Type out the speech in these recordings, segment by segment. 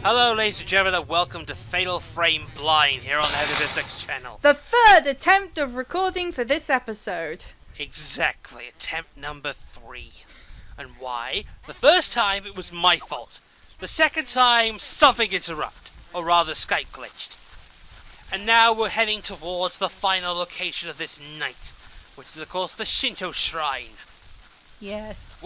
Hello ladies and gentlemen and welcome to Fatal Frame Blind here on the Heavy channel. The third attempt of recording for this episode. Exactly, attempt number 3. And why? The first time it was my fault. The second time something interrupted, or rather Skype glitched. And now we're heading towards the final location of this night, which is of course the Shinto Shrine. Yes.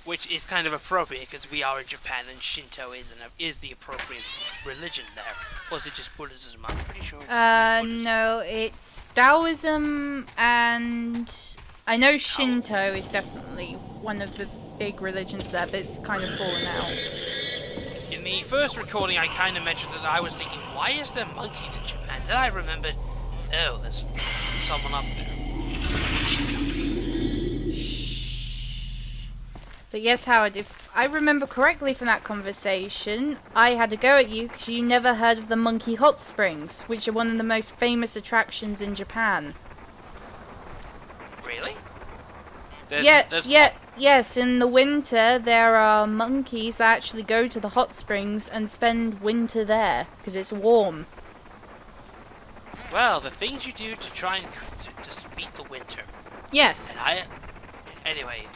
Which is kind of appropriate because we are in Japan and Shinto is the appropriate religion there. Or is it just Buddhism? I'm pretty sure it's no, it's Taoism, and I know Shinto is definitely one of the big religions there, but it's kind of fallen out. In the first recording I kind of mentioned that I was thinking, why is there monkeys in Japan? Then I remembered, oh, there's someone up there. But yes, Howard, if I remember correctly from that conversation, I had to go at you because you never heard of the Monkey Hot Springs, which are one of the most famous attractions in Japan. Really? Yes, in the winter there are monkeys that actually go to the hot springs and spend winter there because it's warm. Well, the things you do to try and to beat the winter. Yes. Anyway,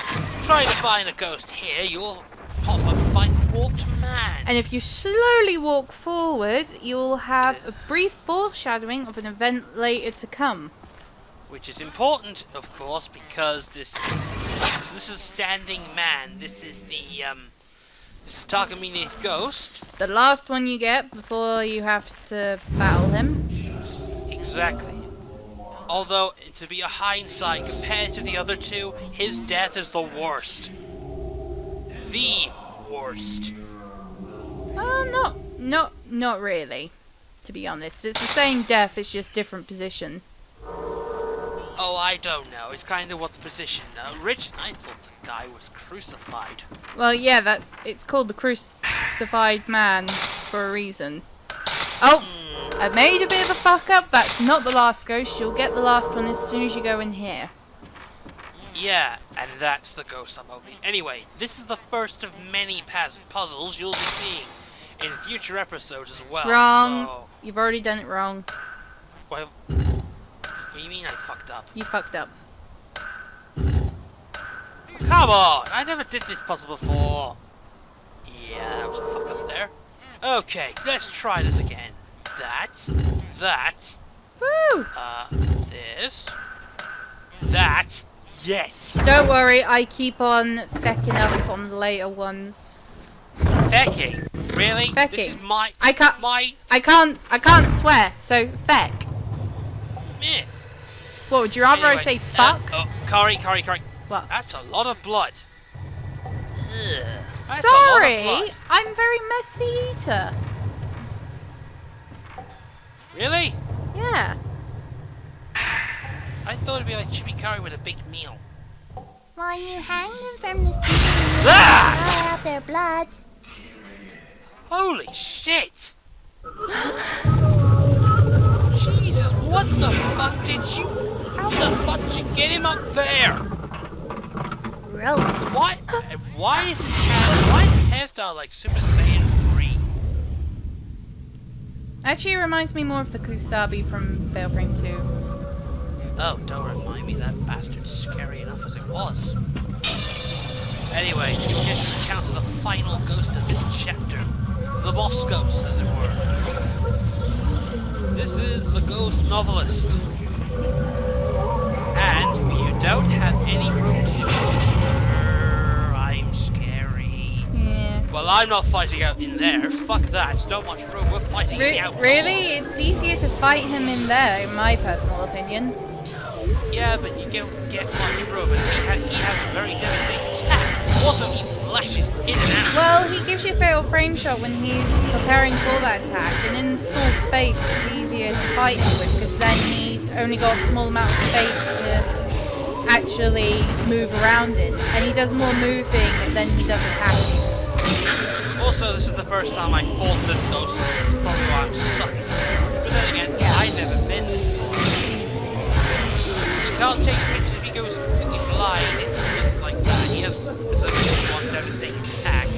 trying to find a ghost here, you'll pop up and find a warped man. And if you slowly walk forward, you'll have a brief foreshadowing of an event later to come. Which is important, of course, because this is Standing Man. This is Takamine's ghost. The last one you get before you have to battle him. Exactly. Although, to be a hindsight, compared to the other two, his death is the worst. The worst. Well, not really, to be honest. It's the same death, it's just different position. Oh, I don't know. It's kind of what the position. I thought the guy was crucified. Well, yeah, it's called the Crucified Man for a reason. Oh! I made a bit of a fuck up. That's not the last ghost. You'll get the last one as soon as you go in here. Yeah, and that's the ghost I'm hoping. Anyway, this is the first of many puzzles you'll be seeing in future episodes as well. Wrong. So... You've already done it wrong. Well, what do you mean I fucked up? You fucked up. Come on! I never did this puzzle before. Yeah, that was a fuck up there. Okay, let's try this again. That. Woo! That. Yes. Don't worry, I keep on fecking up on the later ones. Fecking? Really? Fecking. This is my. I can't swear. So feck. Meh. What would you rather Anyway, I say? Fuck. Curry. What? That's a lot of blood. Ugh, that's Sorry, a lot of blood. I'm very messy eater. Really? Yeah. I thought it'd be like chippy curry with a big meal. While you hang them from the ceiling, Ah! draw out their blood. Holy shit! Jesus, what the fuck did you... How the fuck did you get him up there? Rope. What? Why is his hairstyle like Super Saiyan 3? Actually, it reminds me more of the Kusabi from Fatal Frame 2. Oh, don't remind me, that bastard's scary enough as it was. Anyway, you get to encounter the final ghost of this chapter. The boss ghost, as it were. This is the ghost novelist. And you don't have any room to do it. I'm scary. Yeah. Well, I'm not fighting out in there. Fuck that. It's not much room. We're fighting out. Really? It's easier to fight him in there, in my personal opinion. Yeah, but you don't get much room, and he has a very devastating attack. Also, he flashes in and out. Well, he gives you a fatal frame shot when he's preparing for that attack, and in small space it's easier to fight him with, because then he's only got a small amount of space to actually move around in, and he does more moving than he does attacking. Also, this is the first time I fought this ghost, so this is probably why I'm sucking so much. But then again, Yeah. I've never been this far. You can't take a picture if he goes completely blind, it's just like that. He has one devastating attack.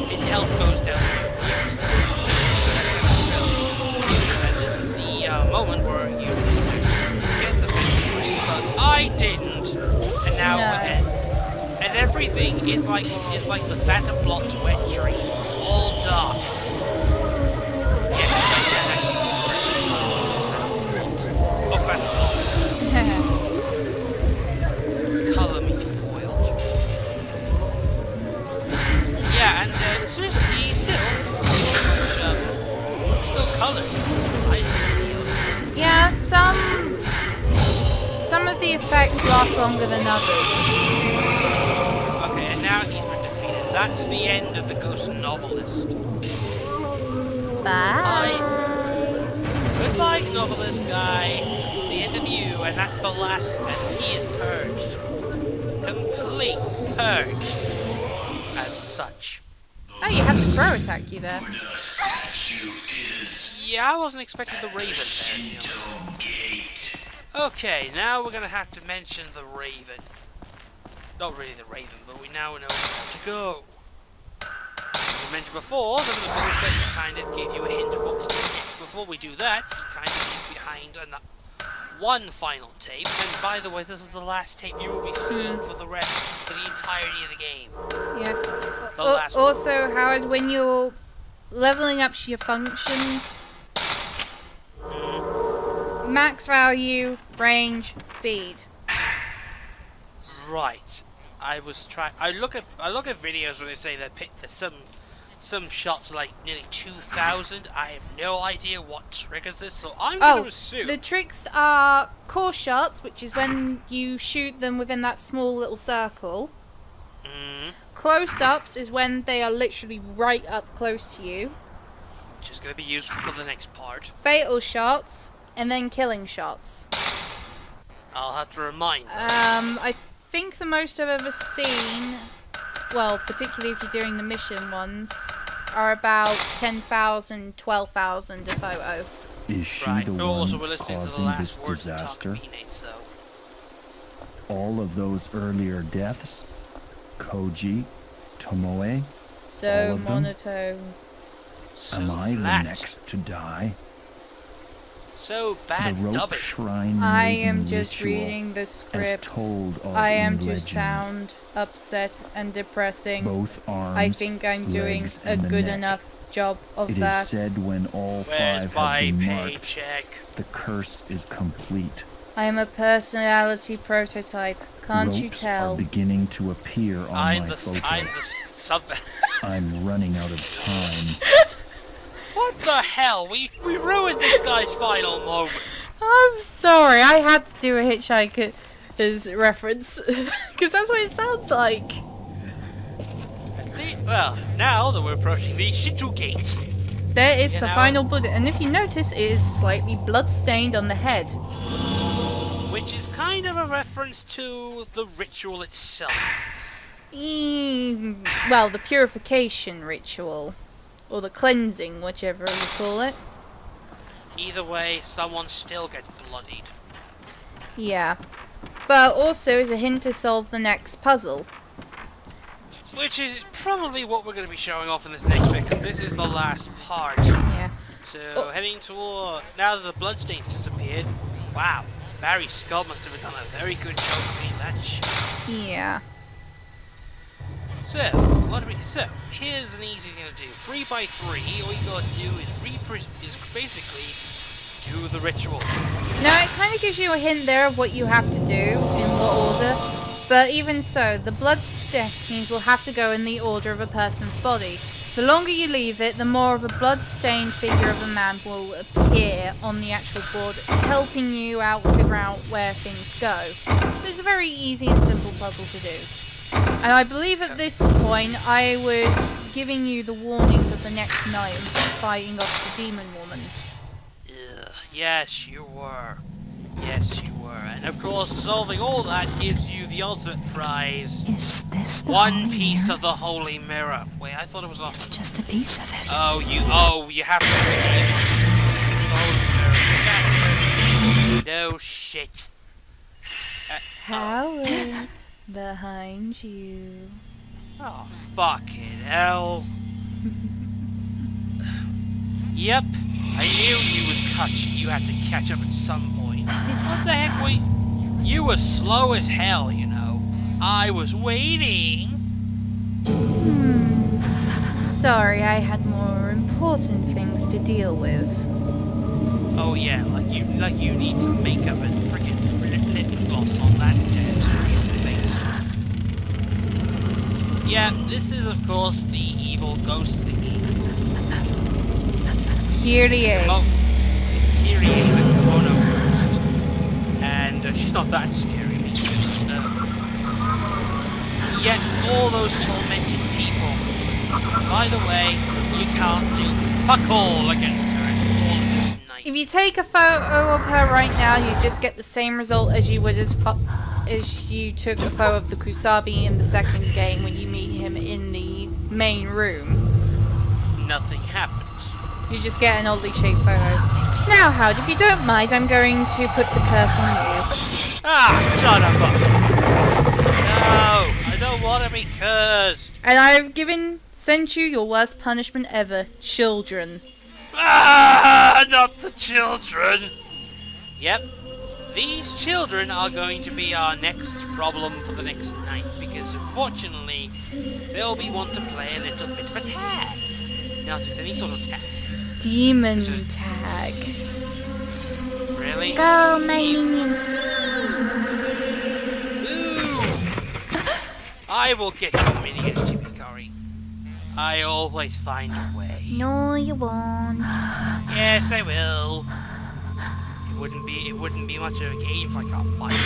His health goes down. It's like the Phantom Blot's wet dream, all dark. Yes, I can actually oh, Phantom Blot. Colour me foiled. Yeah, and seriously, still coloured. Yeah, some of the effects last longer than others. Okay, and now he's been defeated. That's the end of the Ghost Novelist. Bye. Goodbye, Novelist guy. It's the end of you, and that's the last, and he is purged. Complete purged. As such. Oh, you had the crow attack you there. Yeah, I wasn't expecting the Raven there, to be honest. Okay, now we're gonna have to mention the Raven. Not really the Raven, but we now know where to go. As I mentioned before, there was a bonus that kind of gave you a hint of what to do next. Before we do that, he kind of leaves behind one final tape. And by the way, this is the last tape you will be seeing for the entirety of the game. Yeah. The last also, Howard, when you're leveling up your functions, max value, range, speed. Right. I look at videos where they say that some shots are like nearly 2,000. I have no idea what triggers this, so I'm going to assume. The tricks are core shots, which is when you shoot them within that small little circle. Close-ups is when they are literally right up close to you. Which is going to be useful for the next part. Fatal shots, and then killing shots. I'll have to remind them. I think the most I've ever seen, well, particularly if you're doing the mission ones, are about 10,000, 12,000 a photo. Is she Right. the Also, one we're listening to the causing last this words disaster? of Takamine, so. All of those earlier deaths? Koji, Tomoe? So All of them? monotone. So Am I flat. the next to die? So The bad rope dubbing. shrine I maiden am just ritual, reading the as script. told of I am in to legend. sound upset and depressing. Both arms, I think I'm doing legs, a and the good neck. enough job of It that. is said when all Where's 5 my have been marked, paycheck? the curse is complete. I am a personality prototype. Can't you Ropes tell? are beginning to appear on I'm my the photo. sub. I'm running out of time. What the hell? We ruined this guy's final moment. I'm sorry, I had to do a Hitchhiker's reference. Because that's what it sounds like. Well, now that we're approaching the Shinto Gate. There is You the know- final bullet, and if you notice, it is slightly blood-stained on the head. Which is kind of a reference to the ritual itself. Well, the purification ritual. Or the cleansing, whichever you call it. Either way, someone still gets bloodied. Yeah. But also is a hint to solve the next puzzle. Which is probably what we're going to be showing off in this next bit, because this is the last part. Yeah. So, heading toward... Now that the bloodstains disappeared, wow, Barry Scott must have done a very good job cleaning that shit. Yeah. So, so, here's an easy thing to do. 3x3, all you gotta do is basically do the ritual. Now, it kind of gives you a hint there of what you have to do, in what order. But even so, the blood stains will have to go in the order of a person's body. The longer you leave it, the more of a blood-stained figure of a man will appear on the actual board, helping you out figure out where things go. It's a very easy and simple puzzle to do. And I believe at this point, I was giving you the warnings of the next night of fighting off the demon woman. Ugh, yes, you were. Yes, you were. And of course, solving all that gives you the ultimate prize. Is this the One Holy piece Mirror? of the Holy Mirror. Wait, I thought it was off. It's just a piece of it. You have to redeem the Holy Mirror. No shit. Howard, behind you. Oh, fucking hell. Yep, I knew you had to catch up at some point. What the heck, you were slow as hell, you know. I was waiting. Sorry, I had more important things to deal with. Oh yeah, like you need some makeup and freaking lip gloss on that sweet face. Yeah, this is of course the evil ghost thingy. Kyrie. It's Kyrie, the kimono ghost, and she's not that scary. Yet all those tormented people. By the way, you can't do fuck all against her in all of this night. If you take a photo of her right now, you just get the same result as you would as you took a photo of the Kusabi in the second game when you meet him in the main room. Nothing happens. You just get an oddly shaped photo. Now, Howard, if you don't mind, I'm going to put the curse on you. Ah, son of a... No, I don't want to be cursed. And I've sent you your worst punishment ever, children. Ah, not the children. Yep, these children are going to be our next problem for the next night, because unfortunately, they'll be one to play a little bit of a tag. Not just any sort of tag. Demon tag. Really? Go, my minions, flee! Ooh! I will get your minions, Chibikari. I always find a way. No, you won't. Yes, I will. It wouldn't be much of a game if I can't find it.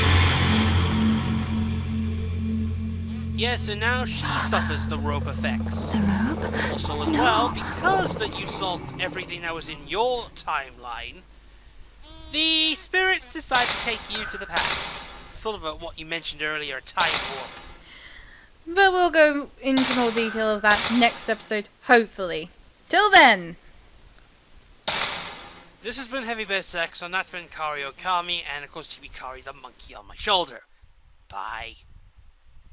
Yes, and now she suffers the rope effects. The rope? Also as well, because that you solved everything that was in your timeline, the spirits decide to take you to the past. Sort of what you mentioned earlier, a time warp. But we'll go into more detail of that next episode, hopefully. Till then! This has been Heavy Bear Sex, and that's been Kari Okami, and of course Chibikari the monkey on my shoulder. Bye.